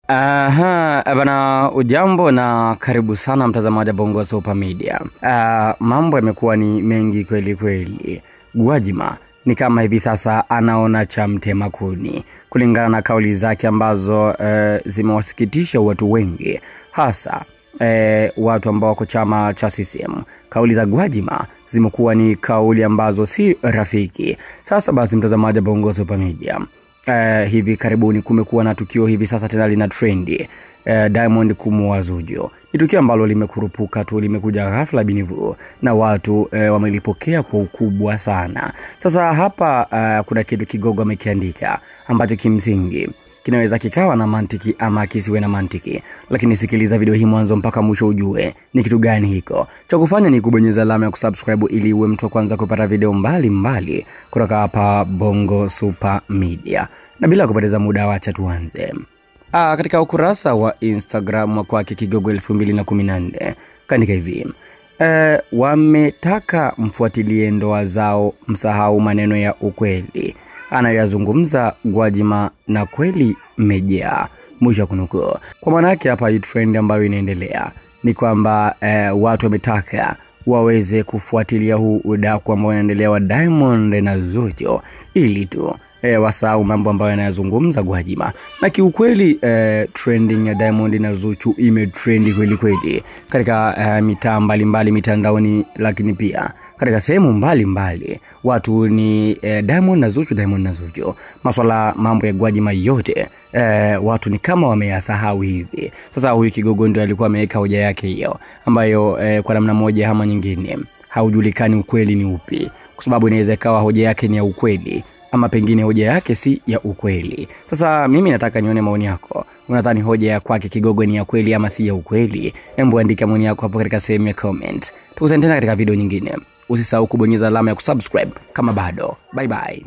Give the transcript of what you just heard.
Aha, bana ujambo na karibu sana mtazamaji Bongo Super Media. Mambo yamekuwa ni mengi kweli kweli. Gwajima ni kama hivi sasa anaona cha mtema kuni kulingana na kauli zake ambazo zimewasikitisha watu wengi, hasa watu ambao wako chama cha CCM. Kauli za Gwajima zimekuwa ni kauli ambazo si rafiki. Sasa basi mtazamaji Bongo Super Media, hivi karibuni kumekuwa na tukio hivi sasa tena lina trendi, Diamond kumuoa Zuchu. Ni tukio ambalo limekurupuka tu, limekuja ghafla binivu na watu wamelipokea kwa ukubwa sana. Sasa hapa kuna kitu kigogo amekiandika ambacho kimsingi kinaweza kikawa na mantiki ama kisiwe na mantiki, lakini sikiliza video hii mwanzo mpaka mwisho ujue ni kitu gani hiko. Cha kufanya ni kubonyeza alama ya kusubscribe ili uwe mtu wa kwanza kupata video mbalimbali kutoka hapa Bongo Super Media. Na bila kupoteza muda, wacha tuanze. Katika ukurasa wa Instagram kwake Kigogo 2014 kaandika hivi: wametaka mfuatilie ndoa zao, msahau maneno ya ukweli anayazungumza Gwajima na kweli mmejaa, mwisho kunukuu. Kwa maana yake hapa hii trend ambayo inaendelea ni kwamba watu wametaka waweze kufuatilia huu udaku ambao unaendelea wa Diamond na Zuchu ili tu wasahau mambo ambayo yanayozungumza Gwajima. Na kiukweli trending ya Diamond na Zuchu imetrendi kweli kweli katika mitaa mbalimbali mitandaoni, lakini pia katika sehemu mbalimbali watu ni Diamond na Zuchu, Diamond na Zuchu. Masuala mambo ya Gwajima yote watu ni kama wameyasahau hivi. Sasa huyu kigogo ndio alikuwa ameweka hoja yake hiyo ambayo kwa namna moja ama nyingine haujulikani ukweli ni upi, kwa sababu inaweza ikawa hoja yake ni ya ukweli ama pengine hoja yake si ya ukweli. Sasa mimi nataka nione maoni yako. Unadhani hoja ya kwake kigogo ni ya kweli ama si ya ukweli? Hebu andika maoni yako hapo katika sehemu ya comment. Tukutane tena katika video nyingine. Usisahau kubonyeza alama ya kusubscribe kama bado. Bye bye.